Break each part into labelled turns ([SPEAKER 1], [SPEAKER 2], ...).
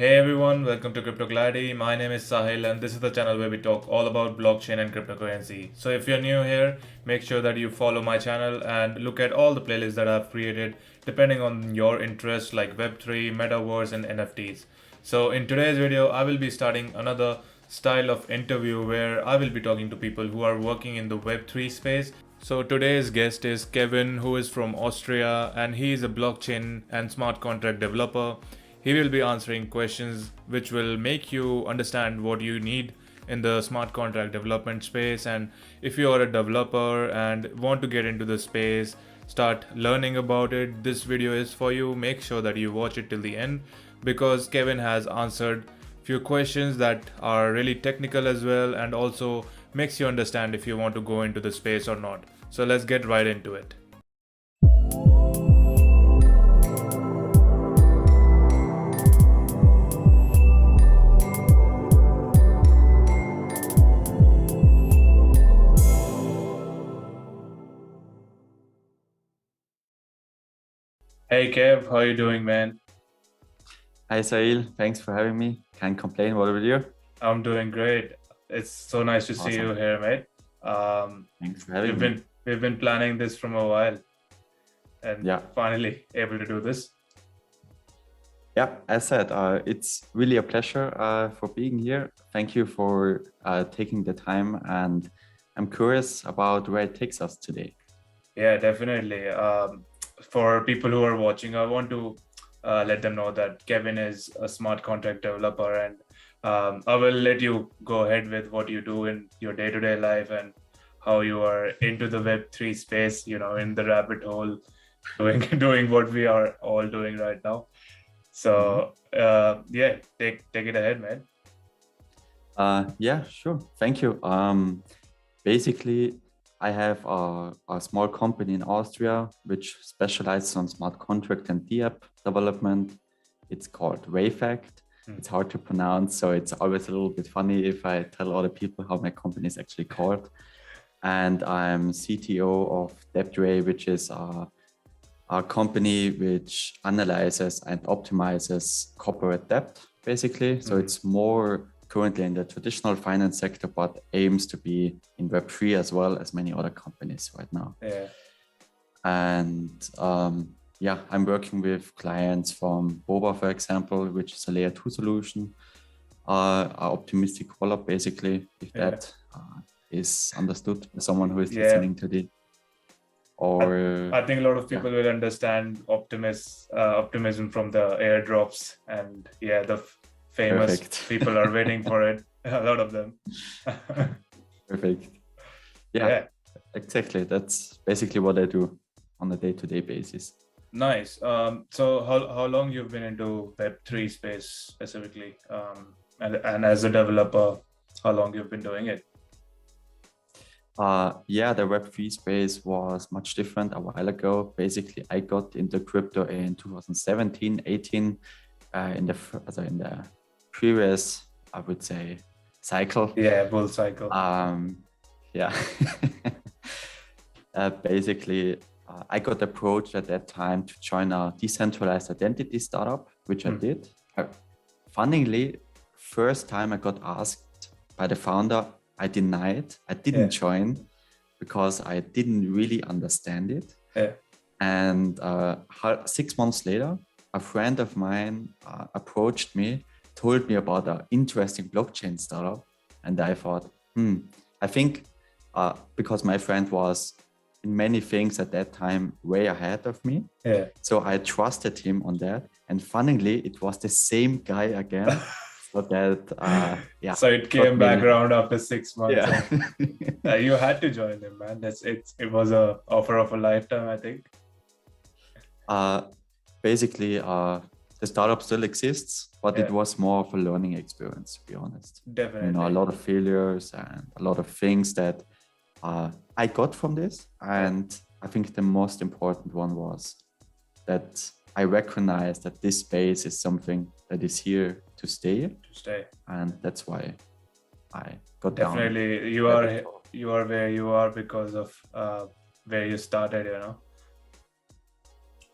[SPEAKER 1] Hey everyone, welcome to Crypto Clarity. My name is Sahil and this is the channel where we talk all about blockchain and cryptocurrency. So if you're new here, make sure that you follow my channel and look at all the playlists that I've created depending on your interests like Web3, Metaverse and NFTs. So in today's video, I will be starting another style of interview where I will be talking to people who are working in the Web3 space. So today's guest is Kevin, who is from Austria and he is a blockchain and smart contract developer. He will be answering questions which will make you understand what you need in the smart contract development space. And if you are a developer and want to get into the space, start learning about it, this video is for you. Make sure that you watch it till the end because Kevin has answered few questions that are really technical as well and also makes you understand if you want to go into the space or not. So let's get right into it. Hey Kev, how you doing, man?
[SPEAKER 2] Hi Sahil, thanks for having me. Can't complain. What about you?
[SPEAKER 1] I'm doing great. It's so nice to see you
[SPEAKER 2] Awesome.
[SPEAKER 1] here, mate.
[SPEAKER 2] Thanks for
[SPEAKER 1] We've
[SPEAKER 2] having me.
[SPEAKER 1] been planning this from a while, and
[SPEAKER 2] Yeah,
[SPEAKER 1] finally able to do this.
[SPEAKER 2] yeah. As said, it's really a pleasure for being here. Thank you for taking the time, and I'm curious about where it takes us today.
[SPEAKER 1] Yeah, definitely. For people who are watching, I want to let them know that Kevin is a smart contract developer, and I will let you go ahead with what you do in your day-to-day life and how you are into the Web3 space. You know, in the rabbit hole, doing doing what we are all doing right now.
[SPEAKER 2] Mhm.
[SPEAKER 1] So yeah, take it ahead, man.
[SPEAKER 2] Yeah, sure. Thank you. Basically, I have a small company in Austria which specializes on smart contract and DApp development. It's called Wavect.
[SPEAKER 1] Hmm.
[SPEAKER 2] It's hard to pronounce, so it's always a little bit funny if I tell other people how my company is actually called. And I'm CTO of DebtRay, which is a company which analyzes and optimizes corporate debt, basically. So
[SPEAKER 1] Hmm.
[SPEAKER 2] it's more currently in the traditional finance sector, but aims to be in Web3 as well as many other companies right now.
[SPEAKER 1] Yeah.
[SPEAKER 2] And yeah, I'm working with clients from Boba, for example, which is a layer 2 solution, a optimistic rollup, basically, if
[SPEAKER 1] Yeah.
[SPEAKER 2] that is understood by someone who is
[SPEAKER 1] Yeah.
[SPEAKER 2] listening to this.
[SPEAKER 1] I,
[SPEAKER 2] Or
[SPEAKER 1] I think a lot of
[SPEAKER 2] yeah,
[SPEAKER 1] people will understand optimism from the airdrops, and yeah, the famous
[SPEAKER 2] perfect.
[SPEAKER 1] people are waiting for it. A lot of them.
[SPEAKER 2] Perfect. Yeah,
[SPEAKER 1] Yeah,
[SPEAKER 2] exactly. That's basically what I do on a day-to-day basis.
[SPEAKER 1] nice. So how long you've been into Web3 space specifically, and as a developer, how long you've been doing it?
[SPEAKER 2] Yeah, the Web3 space was much different a while ago. Basically, I got into crypto in 2017, 18, in the previous, I would say, cycle.
[SPEAKER 1] Yeah, bull cycle.
[SPEAKER 2] Um, yeah. Basically, I got approached at that time to join a decentralized identity startup, which I
[SPEAKER 1] Hmm.
[SPEAKER 2] did. Funnily, first time I got asked by the founder, I denied. I didn't
[SPEAKER 1] Yeah,
[SPEAKER 2] join because I didn't really understand it.
[SPEAKER 1] yeah.
[SPEAKER 2] And 6 months later, a friend of mine approached me, told me about an interesting blockchain startup. And I thought, I think because my friend was in many things at that time way ahead of me.
[SPEAKER 1] Yeah.
[SPEAKER 2] So I trusted him on that. And funnily, it was the same guy again. So that, yeah,
[SPEAKER 1] So it
[SPEAKER 2] got
[SPEAKER 1] came
[SPEAKER 2] me
[SPEAKER 1] back
[SPEAKER 2] in.
[SPEAKER 1] around after 6 months,
[SPEAKER 2] Yeah.
[SPEAKER 1] and you had to join them, man. It was a offer of a lifetime, I think.
[SPEAKER 2] uh, basically, the startup still exists, but it
[SPEAKER 1] Yeah,
[SPEAKER 2] was more of a learning experience, to be honest. A
[SPEAKER 1] definitely.
[SPEAKER 2] lot of failures and a lot of things that I got from this.
[SPEAKER 1] Yeah,
[SPEAKER 2] And I think the most important one was that I recognize that this space is something that is here to stay.
[SPEAKER 1] to stay.
[SPEAKER 2] And that's why I got down
[SPEAKER 1] Definitely,
[SPEAKER 2] the rabbit hole.
[SPEAKER 1] you are where you are because of where you started. You know.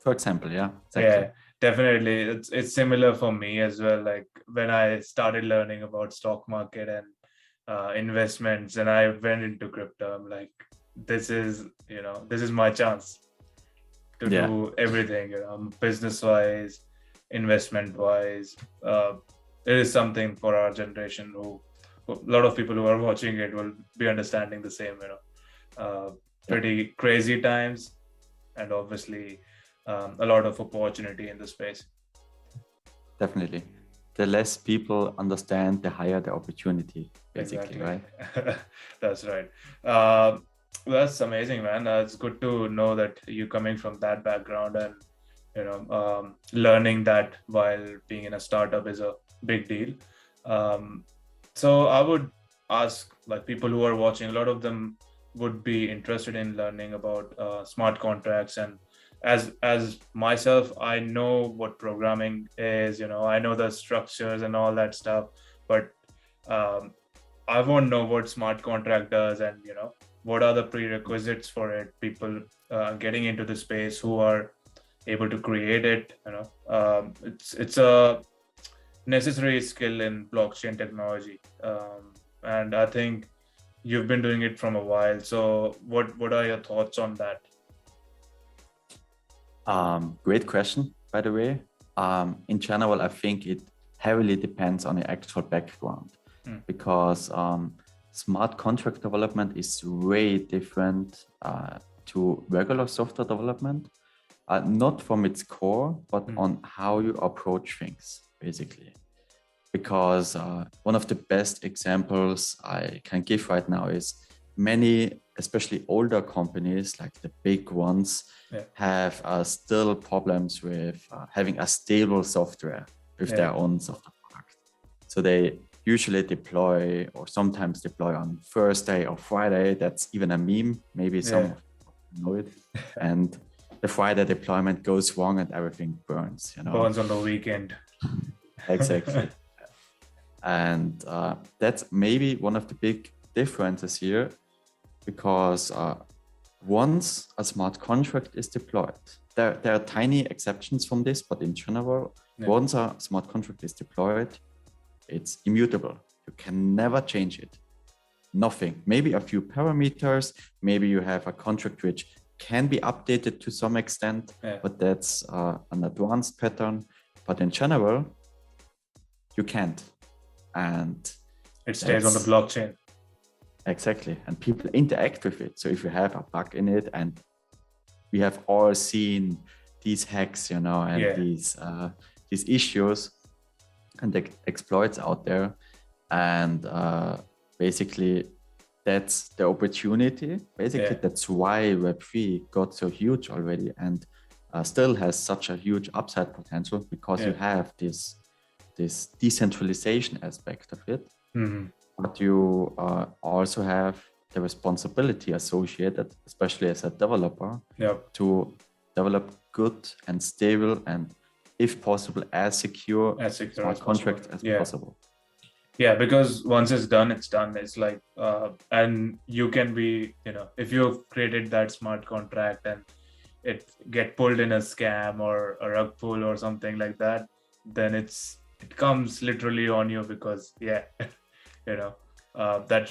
[SPEAKER 2] For example, yeah,
[SPEAKER 1] Yeah,
[SPEAKER 2] exactly.
[SPEAKER 1] Definitely, it's similar for me as well. Like when I started learning about stock market and investments, and I went into crypto, I'm like, this is my chance to
[SPEAKER 2] Yeah,
[SPEAKER 1] do everything, business wise, investment wise. It is something for our generation who a lot of people who are watching it will be understanding the same. Uh,
[SPEAKER 2] yeah,
[SPEAKER 1] Pretty crazy times, and obviously a lot of opportunity in the space.
[SPEAKER 2] definitely. The less people understand, the higher the opportunity, basically,
[SPEAKER 1] Exactly.
[SPEAKER 2] right?
[SPEAKER 1] That's right. Uh, that's amazing, man. It's good to know that you coming from that background and learning that while being in a startup is a big deal. Um, so I would ask, like, people who are watching, a lot of them would be interested in learning about smart contracts. And as myself, I know what programming is. I know the structures and all that stuff, but um, I won't know what smart contract does, and what are the prerequisites for it. People getting into the space who are able to create it. It's a necessary skill in blockchain technology, and I think you've been doing it from a while. So what are your thoughts on that?
[SPEAKER 2] Great question, by the way. In general, I think it heavily depends on the actual background
[SPEAKER 1] Mm.
[SPEAKER 2] because smart contract development is way different to regular software development, not from its core, but on how you approach things, basically. Because one of the best examples I can give right now is many, especially older companies, like the big ones, have still problems with having a stable software with their own software product. So they usually deploy or sometimes deploy on Thursday or Friday. That's even a meme. Maybe some know it. And the Friday deployment goes wrong and everything burns,
[SPEAKER 1] Burns on the weekend.
[SPEAKER 2] Exactly. And that's maybe one of the big differences here, because once a smart contract is deployed, there are tiny exceptions from this, but in general, once a smart contract is deployed, it's immutable. You can never change it. Nothing. Maybe a few parameters, maybe you have a contract which can be updated to some extent, but that's an advanced pattern. But in general, you can't. And
[SPEAKER 1] it stays on the blockchain.
[SPEAKER 2] Exactly. And people interact with it. So if you have a bug in it, and we have all seen these hacks, and these issues and the exploits out there. And basically that's the opportunity. Basically, that's why Web3 got so huge already and still has such a huge upside potential, because you have this decentralization aspect of it. But you also have the responsibility associated, especially as a developer, to develop good and stable and, if possible, as secure smart contracts as possible.
[SPEAKER 1] Yeah, because once it's done, it's done. It's like, and you can be, if you've created that smart contract and it get pulled in a scam or a rug pull or something like that, then it comes literally on you, because that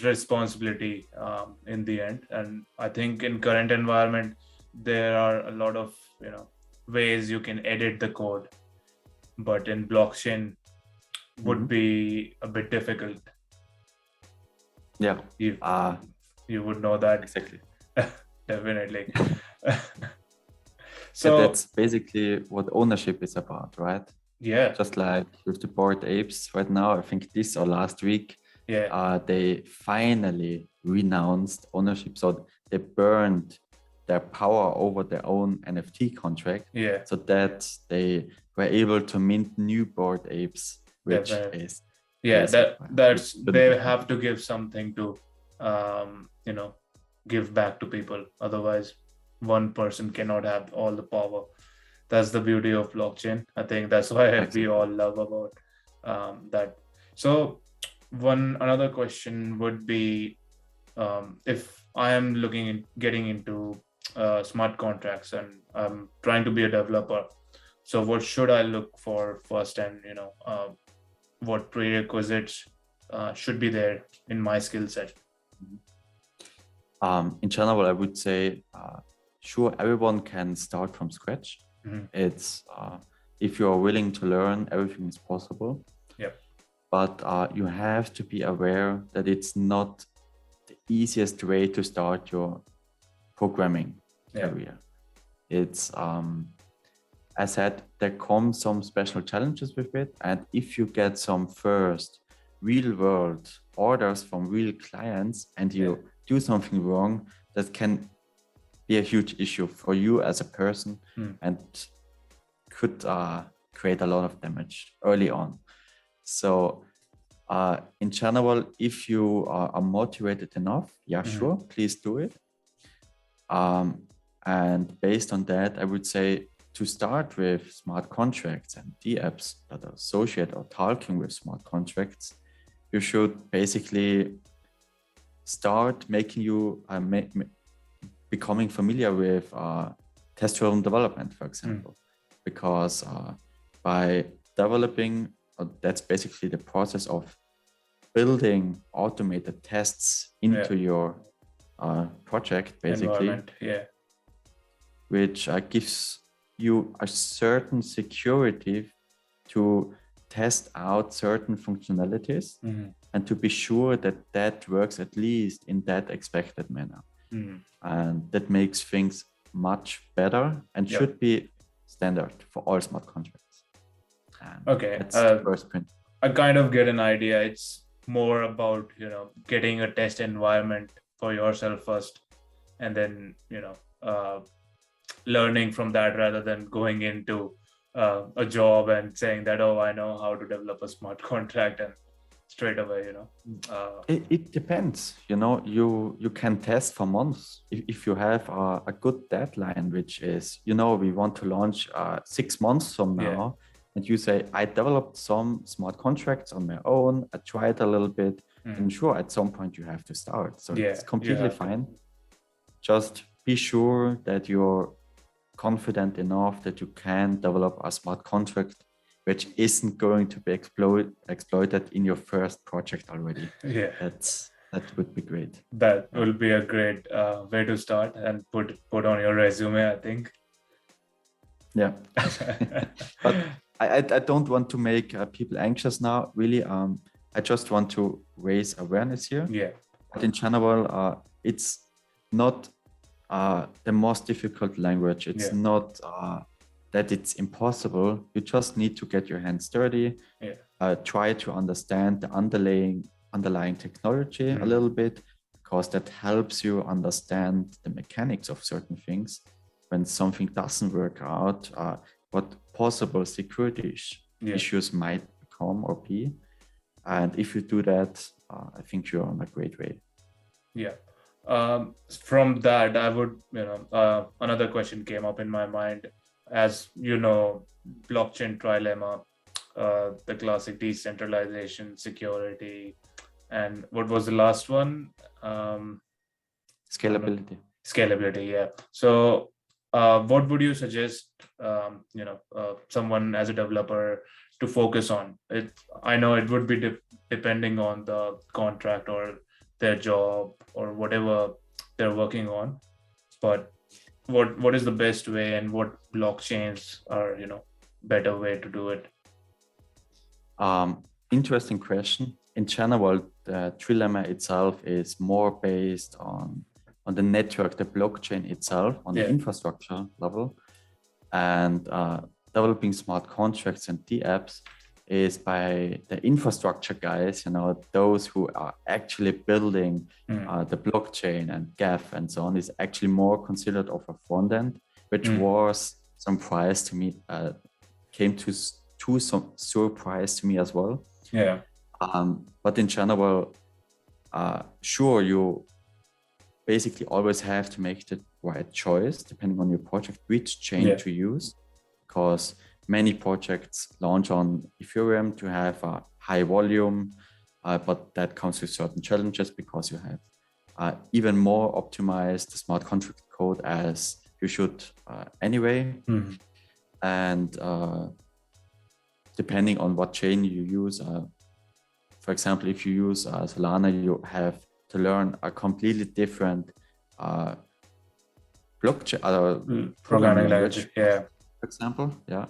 [SPEAKER 1] responsibility in the end. And I think in current environment, there are a lot of ways you can edit the code, but in blockchain would be a bit difficult.
[SPEAKER 2] Yeah,
[SPEAKER 1] you would know that.
[SPEAKER 2] Exactly.
[SPEAKER 1] Definitely.
[SPEAKER 2] So that's basically what ownership is about, right?
[SPEAKER 1] Yeah.
[SPEAKER 2] Just like with the Bored Apes right now, I think this or last week, they finally renounced ownership. So they burned their power over their own NFT contract, so that they were able to mint new Bored Apes, which is
[SPEAKER 1] that's they have to give something to give back to people. Otherwise, one person cannot have all the power. That's the beauty of blockchain. I think that's why we all love about that. So another question would be, if I am getting into smart contracts and I'm trying to be a developer, So what should I look for first, and what prerequisites should be there in my skill set?
[SPEAKER 2] In general, I would say, sure, everyone can start from scratch. It's if you are willing to learn, everything is possible.
[SPEAKER 1] Yep.
[SPEAKER 2] But you have to be aware that it's not the easiest way to start your programming career. It's as said, there come some special challenges with it, and if you get some first real world orders from real clients and you do something wrong, that can be a huge issue for you as a person and could create a lot of damage early on. So in general, if you are motivated enough, sure, please do it. And based on that, I would say to start with smart contracts and DApps that are associated or talking with smart contracts, you should basically start making you becoming familiar with test-driven development, for example, because by developing, that's basically the process of building automated tests into your project, basically, which gives you a certain security to test out certain functionalities and to be sure that that works at least in that expected manner. And that makes things much better and should be standard for all smart contracts. And that's the first print.
[SPEAKER 1] I kind of get an idea. It's more about, getting a test environment for yourself first, and then, learning from that rather than going into a job and saying that, oh, I know how to develop a smart contract, and straight away,
[SPEAKER 2] it depends. You can test for months if you have a good deadline, which is, we want to launch 6 months from now, and you say, I developed some smart contracts on my own, I tried a little bit, and sure, at some point you have to start. So it's completely fine. Just be sure that you're confident enough that you can develop a smart contract which isn't going to be exploited in your first project already. That would be great.
[SPEAKER 1] That will be a great way to start and put on your resume, I think.
[SPEAKER 2] Yeah. But I don't want to make people anxious now, really. I just want to raise awareness here. But in general, it's not the most difficult language. It's not that it's impossible. You just need to get your hands dirty, try to understand the underlying technology a little bit, because that helps you understand the mechanics of certain things. When something doesn't work out, what possible security issues might become or be. And if you do that, I think you're on a great way.
[SPEAKER 1] From that, I would, another question came up in my mind. As you know, blockchain trilemma, the classic decentralization, security, and what was the last one?
[SPEAKER 2] Scalability.
[SPEAKER 1] Scalability, So what would you suggest, someone as a developer to focus on? I know it would be depending on the contract or their job or whatever they're working on, but what is the best way, and what blockchains are better way to do it?
[SPEAKER 2] Interesting question. In general, the trilemma itself is more based on the network, the blockchain itself, on the infrastructure level, and developing smart contracts and DApps is by the infrastructure guys, those who are actually building the blockchain and GAF and so on, is actually more considered of a front end, which was some surprise to me, came to some surprise to me as well. But in general, sure, you basically always have to make the right choice depending on your project, which chain to use, because many projects launch on Ethereum to have a high volume, but that comes with certain challenges because you have even more optimized smart contract code as you should anyway. and depending on what chain you use, for example, if you use Solana, you have to learn a completely different blockchain programming language,
[SPEAKER 1] Yeah,
[SPEAKER 2] for example. Yeah,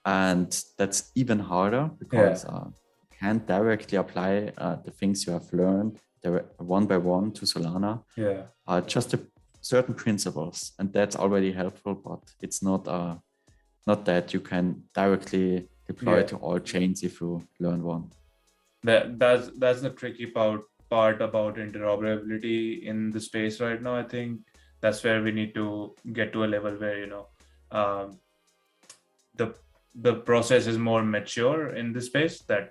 [SPEAKER 2] and that's even harder because
[SPEAKER 1] yeah,
[SPEAKER 2] you can't directly apply the things you have learned one by one to Solana.
[SPEAKER 1] yeah.
[SPEAKER 2] Just the certain principles, and that's already helpful, but it's not that you can directly deploy
[SPEAKER 1] Yeah.
[SPEAKER 2] to all chains if you learn one.
[SPEAKER 1] That's the tricky part about interoperability in the space right now. I think that's where we need to get to a level where um, the the process is more mature in the space. That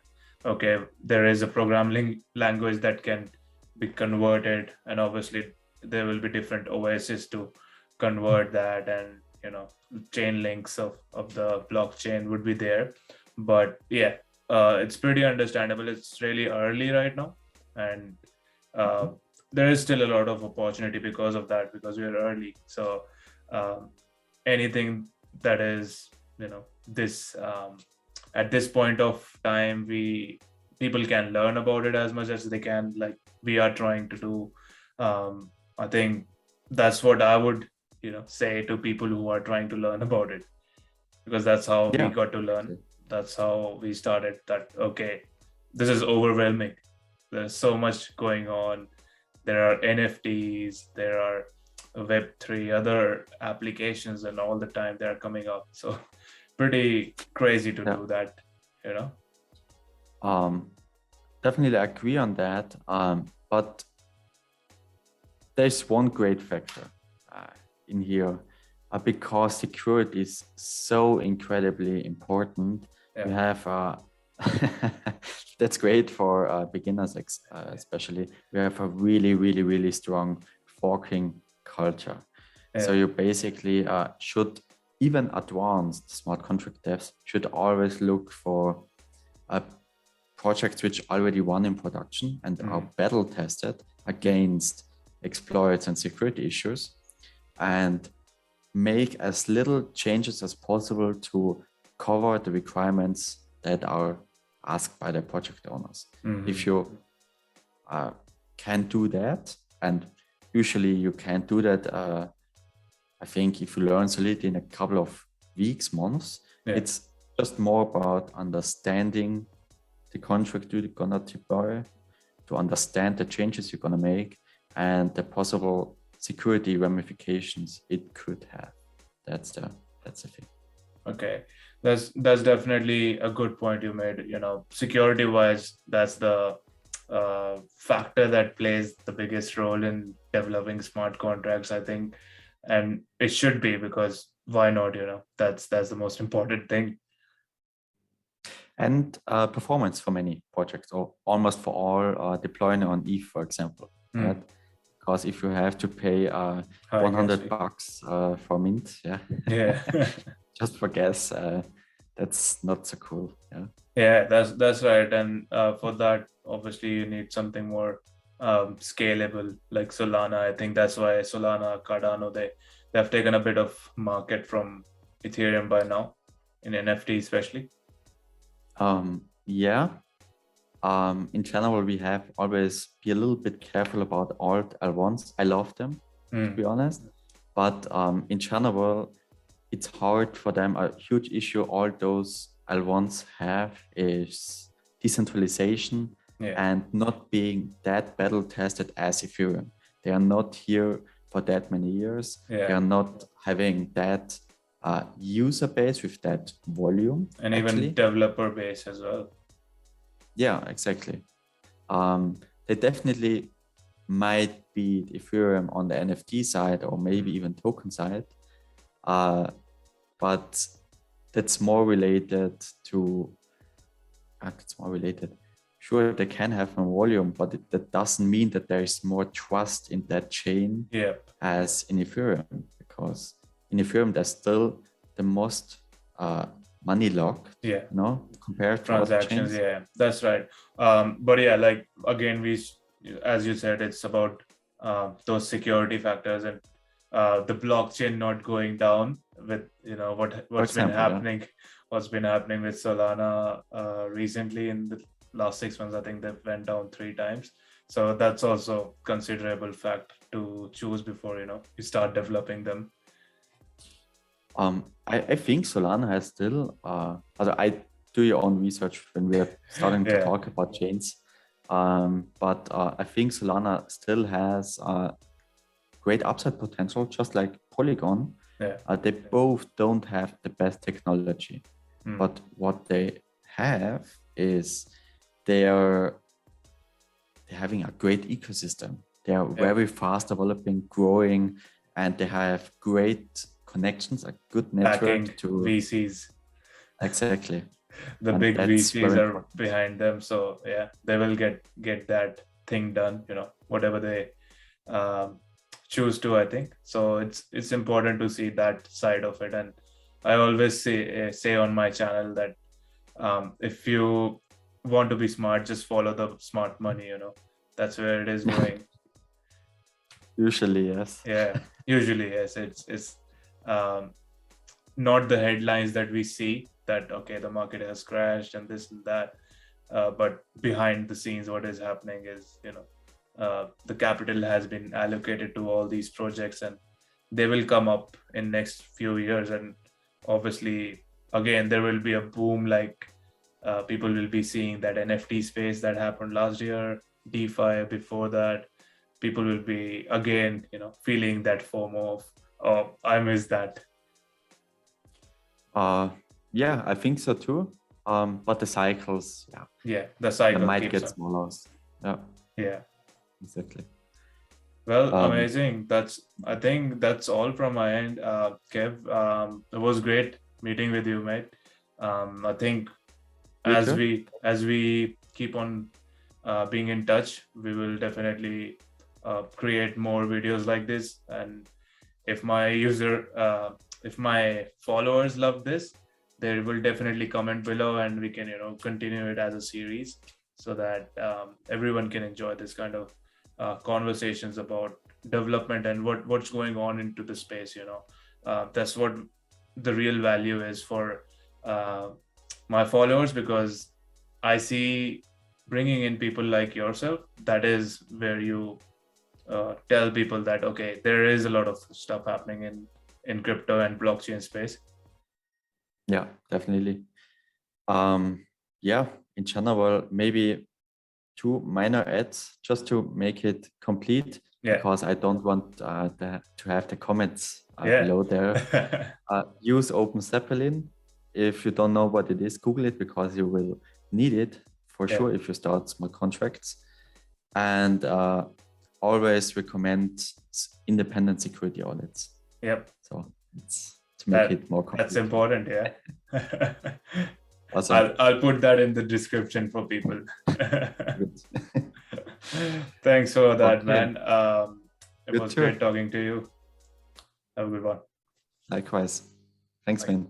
[SPEAKER 1] okay, there is a programming language that can be converted, and obviously there will be different OSs to convert that, and chain links of the blockchain would be there. But yeah, it's pretty understandable. It's really early right now, and uh, there is still a lot of opportunity because of that, because we are early. So um, anything that is this at this point of time, people can learn about it as much as they can, like we are trying to do. I think that's what I would say to people who are trying to learn about it, because that's how we
[SPEAKER 2] Yeah.
[SPEAKER 1] got to learn. That's how we started, that okay, this is overwhelming, there's so much going on. There are NFTs, there are Web3, other applications, and all the time they are coming up. So pretty crazy to
[SPEAKER 2] Yeah.
[SPEAKER 1] do that, you know.
[SPEAKER 2] Definitely agree on that. But there's one great factor in here, because security is so incredibly important.
[SPEAKER 1] Yeah.
[SPEAKER 2] We have that's great for beginners, especially. We have a really, really, really strong forking culture. So
[SPEAKER 1] Yeah.
[SPEAKER 2] you basically should, even advanced smart contract devs should always look for projects which already run in production and are battle tested against exploits and security issues, and make as little changes as possible to cover the requirements that are asked by the project owners. If you can do that, and usually you can't do that, I think if you learn Solidity in a couple of weeks, months, it's just more about understanding the contract you're gonna deploy, to understand the changes you're gonna make, and the possible security ramifications it could have. That's the thing.
[SPEAKER 1] Okay, that's definitely a good point you made. Security wise, that's the factor that plays the biggest role in developing smart contracts, I think, and it should be, because why not? That's the most important thing.
[SPEAKER 2] And performance for many projects, or almost for all, deploying on ETH, for example, right? Because if you have to pay $100 for mint,
[SPEAKER 1] yeah,
[SPEAKER 2] just for gas, that's not so cool.
[SPEAKER 1] Yeah, that's right. And for that, obviously, you need something more scalable, like Solana. I think that's why Solana, Cardano, they've taken a bit of market from Ethereum by now, in NFT especially.
[SPEAKER 2] Yeah. In general, we have always be a little bit careful about alt L1s. I love them, to be honest. But in general, it's hard for them. A huge issue all those L1s have is decentralization and not being that battle tested as Ethereum. They are not here for that many years. They are not having that user base with that volume.
[SPEAKER 1] And even developer base as well.
[SPEAKER 2] Yeah, exactly. They definitely might beat Ethereum on the NFT side, or maybe even token side. But that's more related to, Sure, they can have more volume, but that doesn't mean that there is more trust in that chain as in Ethereum, because in Ethereum, there's still the most money locked, compared to
[SPEAKER 1] transactions.
[SPEAKER 2] other chains.
[SPEAKER 1] Yeah, that's right. But yeah, like again, as you said, it's about those security factors and the blockchain not going down. with
[SPEAKER 2] For
[SPEAKER 1] what's been
[SPEAKER 2] example, yeah.
[SPEAKER 1] happening with Solana recently in the last 6 months. I think they've went down 3 times. So that's also considerable fact to choose before you start developing them.
[SPEAKER 2] I think Solana has still, I do your own research when we're starting to
[SPEAKER 1] Yeah.
[SPEAKER 2] talk about chains. But I think Solana still has great upside potential, just like Polygon.
[SPEAKER 1] Yeah.
[SPEAKER 2] They both don't have the best technology, but what they have is they're having a great ecosystem. They are very fast developing, growing, and they have great connections, a good network
[SPEAKER 1] Backing
[SPEAKER 2] to
[SPEAKER 1] VCs.
[SPEAKER 2] Exactly.
[SPEAKER 1] The
[SPEAKER 2] And
[SPEAKER 1] big
[SPEAKER 2] that's
[SPEAKER 1] VCs
[SPEAKER 2] very
[SPEAKER 1] are
[SPEAKER 2] important.
[SPEAKER 1] behind them, so yeah, they will get that thing done. Whatever they choose to. I think so. It's important to see that side of it, and I always say on my channel that if you want to be smart, just follow the smart money. That's where it is going.
[SPEAKER 2] Usually, yes.
[SPEAKER 1] Yeah, usually yes. It's not the headlines that we see that okay, the market has crashed and this and that, but behind the scenes what is happening is the capital has been allocated to all these projects, and they will come up in next few years. And obviously again there will be a boom, like people will be seeing that NFT space that happened last year, DeFi before that. People will be again feeling that FOMO of, oh, I miss that.
[SPEAKER 2] Yeah, I think so too. But the cycles,
[SPEAKER 1] Yeah, the
[SPEAKER 2] they
[SPEAKER 1] cycle
[SPEAKER 2] might
[SPEAKER 1] keeps
[SPEAKER 2] get
[SPEAKER 1] on.
[SPEAKER 2] smaller. Yeah,
[SPEAKER 1] Yeah.
[SPEAKER 2] exactly.
[SPEAKER 1] Well, amazing. I think that's all from my end, Kev. It was great meeting with you, mate. I think
[SPEAKER 2] You
[SPEAKER 1] as
[SPEAKER 2] too.
[SPEAKER 1] we keep on being in touch, we will definitely create more videos like this. And if my followers love this, they will definitely comment below, and we can continue it as a series, so that everyone can enjoy this kind of conversations about development and what's going on into the space. That's what the real value is for uh, my followers, because I see bringing in people like yourself, that is where you tell people that okay, there is a lot of stuff happening in crypto and blockchain space.
[SPEAKER 2] Yeah, definitely. Yeah, in general, maybe 2 minor ads just to make it complete,
[SPEAKER 1] Yeah.
[SPEAKER 2] because I don't want to have the comments
[SPEAKER 1] Yeah.
[SPEAKER 2] below there. Use Open Zeppelin. If you don't know what it is, Google it, because you will need it for
[SPEAKER 1] Yeah.
[SPEAKER 2] sure if you start small contracts. And always recommend independent security audits.
[SPEAKER 1] Yep.
[SPEAKER 2] So it's to make it more complete.
[SPEAKER 1] That's important. Yeah.
[SPEAKER 2] Awesome.
[SPEAKER 1] I'll put that in the description for people.
[SPEAKER 2] Good.
[SPEAKER 1] Thanks for that,
[SPEAKER 2] Okay.
[SPEAKER 1] man. It
[SPEAKER 2] You
[SPEAKER 1] was
[SPEAKER 2] too.
[SPEAKER 1] great talking to you. Have a good one.
[SPEAKER 2] Likewise. Thanks,
[SPEAKER 1] Bye.
[SPEAKER 2] man.